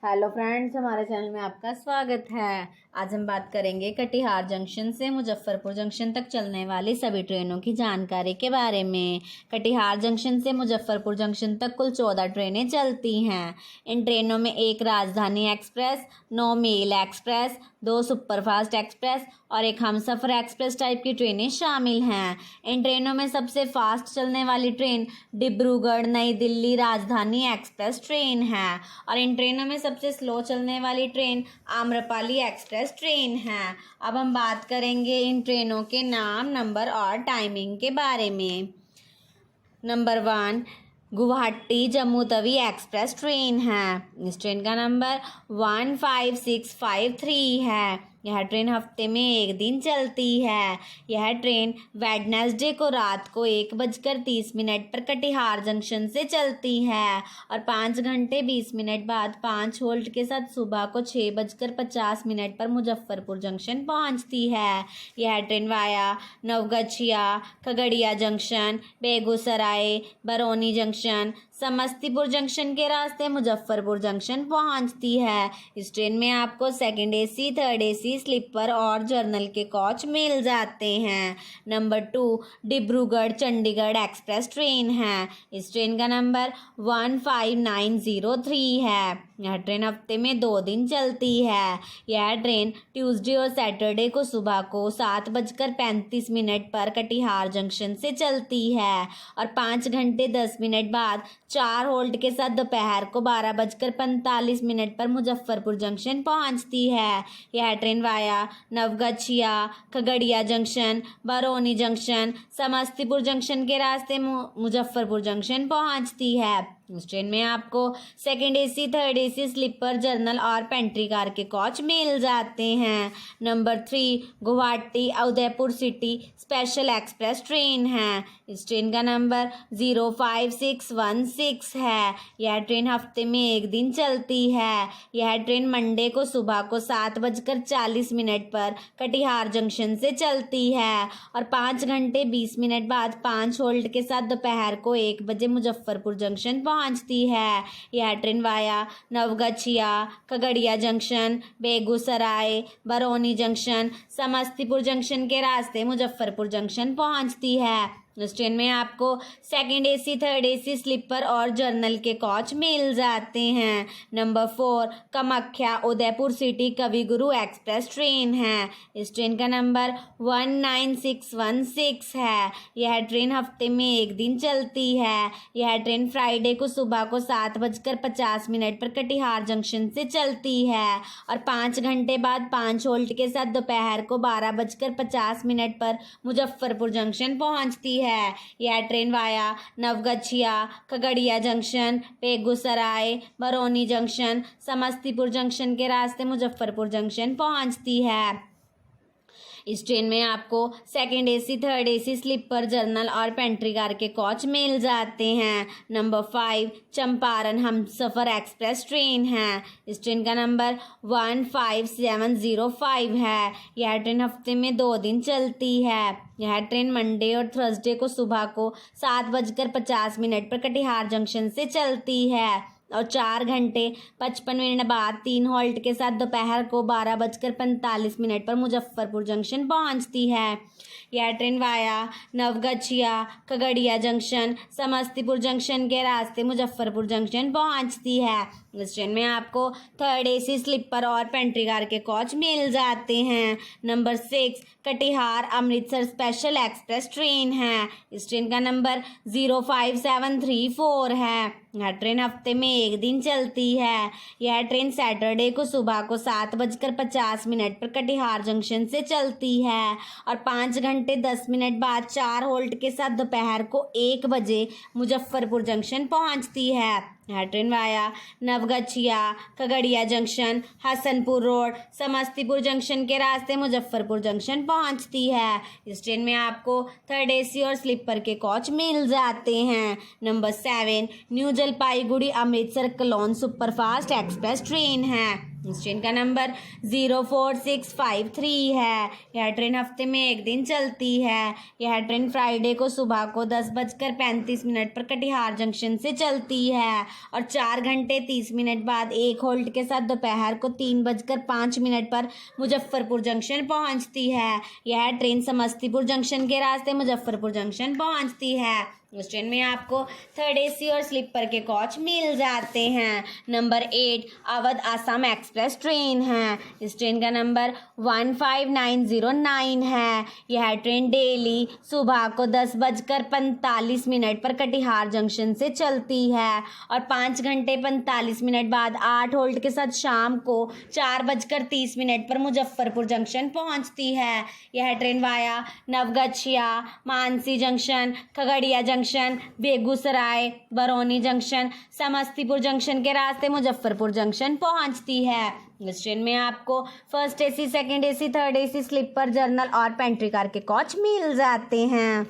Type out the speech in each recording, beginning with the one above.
Hello friends, हमारे channel में आपका स्वागत है। आज हम बात करेंगे कटिहार जंक्शन से मुजफ्फरपुर जंक्शन तक चलने वाली सभी ट्रेनों की जानकारी के बारे में। कटिहार जंक्शन से मुजफ्फरपुर जंक्शन तक कुल 14 ट्रेनें चलती हैं। इन ट्रेनों में एक Rajdhani express, 9 mail express, 2 superfast express और एक हमसफ़र एक्सप्रेस टाइप की ट्रेनें शामिल हैं। इन ट्रेनों में सबसे फास्ट चलने वाली ट्रेन डिब्रूगढ़ नई दिल्ली राजधानी एक्सप्रेस ट्रेन है और इन ट्रेनों में सबसे स्लो चलने वाली ट्रेन आम्रपाली एक्सप्रेस ट्रेन है। अब हम बात करेंगे इन ट्रेनों के नाम, नंबर और टाइमिंग के बारे में। Number 1 Guwahati Jammu Tawi express train है। इस ट्रेन का नंबर 15653 है। यह ट्रेन हफ्ते में एक दिन चलती है। यह ट्रेन वेडनेसडे को रात को 1:30 पर कटिहार जंक्शन से चलती है और 5 घंटे 20 मिनट बाद 5 होल्ट के साथ सुबह को 6:50 पर मुजफ्फरपुर जंक्शन पहुंचती है। यह train via Naugachhia, Khagaria junction, Begusarai, Barauni junction, Samastipur junction के रास्ते मुजफ्फरपुर जंक्शन पहुंचती है। इस ट्रेन में आपको second AC, third AC, sleeper और जर्नल के कोच मिल जाते हैं। Number 2 Dibrugarh Chandigarh express train है। इस ट्रेन का नंबर 15903 है। यह ट्रेन हफ्ते में 2 दिन चलती है। यह ट्रेन ट्यूसडे और सैटरडे को सुबह को 7:35 पर कटिहार जंक्शन से चलती है और 5 घंटे 10 मिनट बाद 4 होल्ट के साथ दोपहर को 12:45 पर मुजफ्फरपुर जंक्शन पहुंचती है। यह train via Naugachhia, Khagaria junction, Barauni junction, Samastipur junction के रास्ते मुजफ्फरपुर जंक्शन पहुंचती है। इस ट्रेन में आपको second AC, third AC, sleeper, general और पेंट्री कार के कोच मिल जाते हैं। Number 3 Guwahati Udaipur city special express train है। इस ट्रेन का नंबर 05616 है। यह ट्रेन हफ्ते में एक दिन चलती है। यह ट्रेन मंडे को सुबह को 7:40 पर कटिहार जंक्शन से चलती है और 5 घंटे 20 मिनट बाद 5 होल्ट के साथ दोपहर को 1 बजे मुजफ्फरपुर जंक्शन पहुंचती है। यह train via Naugachhia, Khagaria junction, Begusarai, Barauni junction, Samastipur junction के रास्ते मुजफ्फरपुर जंक्शन पहुंचती है। इस ट्रेन में आपको second AC, third AC, sleeper और जर्नल के कोच मिल जाते हैं। Number 4 Kamakhya Udaipur city Kaviguru express train है। इस ट्रेन का नंबर 19616 है। यह ट्रेन हफ्ते में एक दिन चलती है। यह ट्रेन फ्राइडे को सुबह को 7:50 पर कटिहार जंक्शन से चलती है और 5 घंटे बाद 5 होल्ट के साथ दोपहर को 12:50 पर मुजफ्फरपुर जंक्शन पहुंचती है। यह train via Naugachhia, Khagaria junction, Begusarai, Barauni junction, Samastipur junction के रास्ते मुजफ्फरपुर जंक्शन पहुंचती है। इस ट्रेन में आपको second AC, third AC, sleeper, general और पेंट्री कार के कोच मिल जाते हैं। Number 5 Champaran Humsafar express train है। इस ट्रेन का नंबर 15705 है। यह ट्रेन हफ्ते में 2 दिन चलती है। यह ट्रेन मंडे और थर्सडे को सुबह को 7:50 पर कटिहार जंक्शन से चलती है और 4 घंटे 55 मिनट बाद 3 हॉल्ट के साथ दोपहर को 12:45 पर मुजफ्फरपुर जंक्शन पहुंचती है। यह train via Naugachhia, Khagaria junction, Samastipur junction के रास्ते मुजफ्फरपुर जंक्शन पहुंचती है। इस ट्रेन में आपको थर्ड एसी, स्लीपर और पेंट्री कार के कोच मिल जाते हैं। Number 6 Katihar Amritsar special express train है। इस ट्रेन का नंबर 05734 है। यह ट्रेन हफ्ते में एक दिन चलती है। यह ट्रेन सैटरडे को सुबह को 7:50 पर कटिहार जंक्शन से चलती है और 5 घंटे 10 मिनट बाद 4 होल्ट के साथ दोपहर को 1 बजे मुजफ्फरपुर जंक्शन पहुंचती है। यह train via Naugachhia, Khagaria junction, Hasanpur road, Samastipur junction के रास्ते मुजफ्फरपुर जंक्शन पहुंचती है। इस ट्रेन में आपको थर्ड एसी और स्लीपर के कोच मिल जाते हैं। Number 7 new Jalpaiguri Amritsar clone superfast express train है। इस ट्रेन का नंबर 04653 है। यह ट्रेन हफ्ते में एक दिन चलती है। यह ट्रेन फ्राइडे को सुबह को 10:35 पर कटिहार जंक्शन से चलती है और 4 घंटे 30 मिनट बाद एक होल्ट के साथ दोपहर को 3:05 पर मुजफ्फरपुर जंक्शन पहुंचती है। यह ट्रेन समस्तीपुर जंक्शन के रास्ते मुजफ्फरपुर जंक्शन पहुंचती है। उस ट्रेन में आपको 3rd AC और स्लीपर के कोच मिल जाते हैं। Number 8 Awadh Assam express train है। इस ट्रेन का नंबर 15909 है। यह ट्रेन डेली सुबह को 10:45 पर कटिहार जंक्शन से चलती है और 5 घंटे 45 मिनट बाद 8 होल्ट के साथ शाम को 4:30 पर मुजफ्फरपुर जंक्शन पहुंचती है। यह train via Naugachia, Mansi junction, Khagaria junction, Begusarai, Barauni junction, Samastipur junction के रास्ते मुजफ्फरपुर जंक्शन पहुंचती है। इस ट्रेन में आपको 1st AC, 2nd AC, 3rd AC sleeper, general और पेंट्री कार के कोच मिल जाते हैं।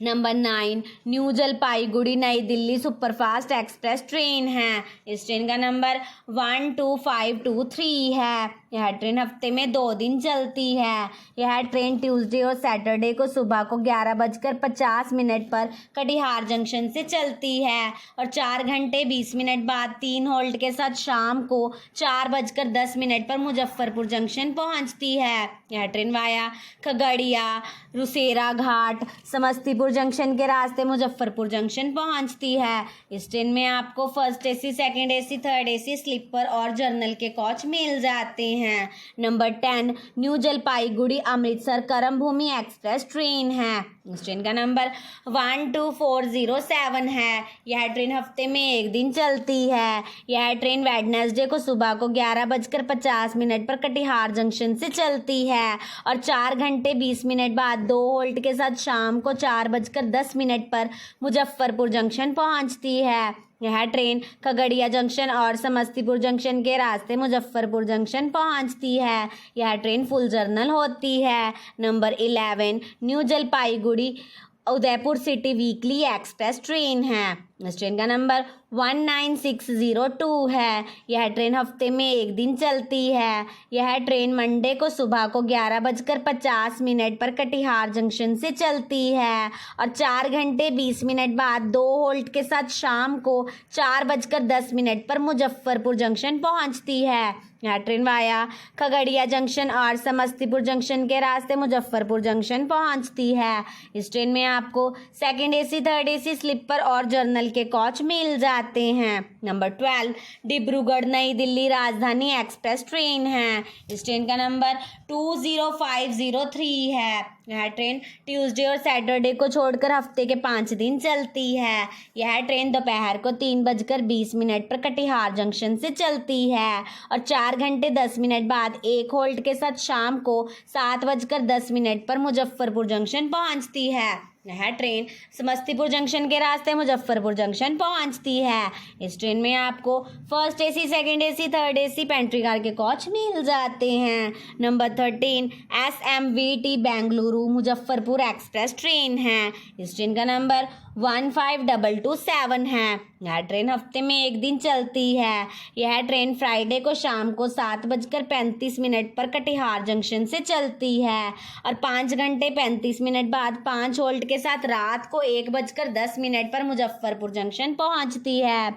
नंबर 9 न्यू जलपाईगुड़ी नई दिल्ली सुपरफास्ट एक्सप्रेस ट्रेन है। इस ट्रेन का नंबर 12523 है। यह ट्रेन हफ्ते में 2 दिन चलती है। यह ट्रेन ट्यूसडे और सैटरडे को सुबह को 11:50 पर कटिहार जंक्शन से चलती है और 4 घंटे 20 मिनट बाद 3 होल्ट के साथ शाम को 4:10 पर मुजफ्फरपुर जंक्शन पहुंचती है। यह ट्रेन वाया खगड़िया, रुसेरा घाट, समस्तीपुर जंक्शन के रास्ते मुजफ्फरपुर जंक्शन पहुंचती है। इस ट्रेन में आपको 1st AC, 2nd AC, 3rd AC sleeper और जर्नल के कोच मिल जाते हैं। Number 10 new Jalpaiguri Amritsar Karmabhoomi express train है। इस ट्रेन का नंबर 12407 है। यह ट्रेन हफ्ते में एक दिन चलती है। यह ट्रेन वेडनेसडे को सुबह को 11:50 पर कटिहार जंक्शन से चलती है और 4 घंटे 20 मिनट बाद 2 होल्ट के साथ शाम को 4:10 पर मुजफ्फरपुर जंक्शन पहुंचती है। यह ट्रेन खगड़िया जंक्शन और समस्तीपुर जंक्शन के रास्ते मुजफ्फरपुर जंक्शन पहुंचती है। यह ट्रेन फुल जर्नल होती है। Number 11 new Jalpaiguri Udaipur city weekly express train है। इस ट्रेन का नंबर 19602 है। यह ट्रेन हफ्ते में एक दिन चलती है। यह ट्रेन मंडे को सुबह को 11:50 पर कटिहार जंक्शन से चलती है और 4 घंटे 20 मिनट बाद 2 होल्ट के साथ शाम को 4:10 पर मुजफ्फरपुर जंक्शन पहुंचती है। यह ट्रेन वाया खगड़िया जंक्शन और समस्तीपुर जंक्शन के रास्ते मुजफ्फरपुर जंक्शन पहुंचती है। इस ट्रेन में आपको 2nd AC, 3rd AC sleeper और जर्नल के कोच मिल जाते हैं। नंबर 12 डिब्रूगढ़ नई दिल्ली राजधानी एक्सप्रेस ट्रेन है। इस ट्रेन का नंबर 20503 है। यह ट्रेन ट्यूसडे और सैटरडे को छोड़कर हफ्ते के 5 दिन चलती है। यह ट्रेन दोपहर को 3:20 पर कटिहार जंक्शन से चलती है और 4 घंटे 10 मिनट बाद 1 होल्ट के साथ शाम को 7:10 पर मुजफ्फरपुर जंक्शन पहुंचती है। यह ट्रेन समस्तीपुर जंक्शन के रास्ते मुजफ्फरपुर जंक्शन पहुंचती है। इस ट्रेन में आपको 1st AC, 2nd AC, 3rd AC pantry car के कोच मिल जाते हैं। Number 13 SMVT Bengaluru Muzaffarpur express train है। इस ट्रेन का नंबर 15227 है। यह ट्रेन हफ्ते में एक दिन चलती है। यह ट्रेन फ्राइडे को शाम को 7:35 पर कटिहार जंक्शन से चलती है और 5 घंटे 35 मिनट बाद 5 होल्ट के साथ रात को 1:10 पर मुजफ्फरपुर जंक्शन पहुंचती है।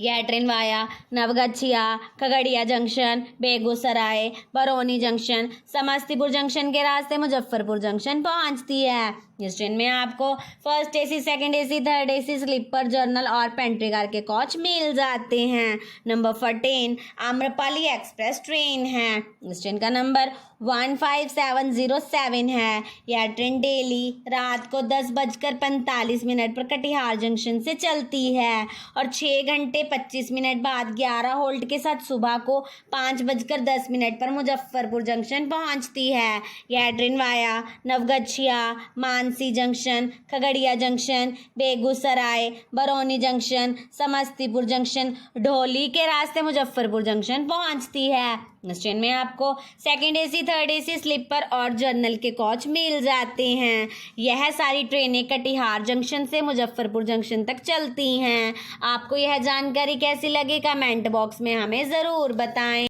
यह train via Naugachhia, Khagaria junction, Begusarai, Barauni junction, Samastipur junction के रास्ते मुजफ्फरपुर जंक्शन पहुंचती है। इस ट्रेन में आपको 1st AC, 2nd AC, 3rd AC sleeper, general और पेंट्री कार के कोच मिल जाते हैं। नंबर 14 आम्रपाली एक्सप्रेस ट्रेन है। इस ट्रेन का नंबर 15707 है। यह ट्रेन डेली रात को 10:45 पर कटिहार जंक्शन से चलती है और 6 घंटे 25 मिनट बाद 11 होल्ट के साथ सुबह को 5:10 पर मुजफ्फरपुर जंक्शन पहुंचती है। यह train via Naugachia, Mansi junction, Khagaria junction, Begusarai, Barauni junction, Samastipur junction, Dholi के रास्ते मुजफ्फरपुर जंक्शन पहुंचती है। इस ट्रेन में आपको second AC, third AC, sleeper और जर्नल के कोच मिल जाते हैं। यह सारी ट्रेनें कटिहार जंक्शन से मुजफ्फरपुर जंक्शन तक चलती हैं। आपको यह जानकारी कैसी लगी कमेंट बॉक्स में हमें ज़रूर बताएं।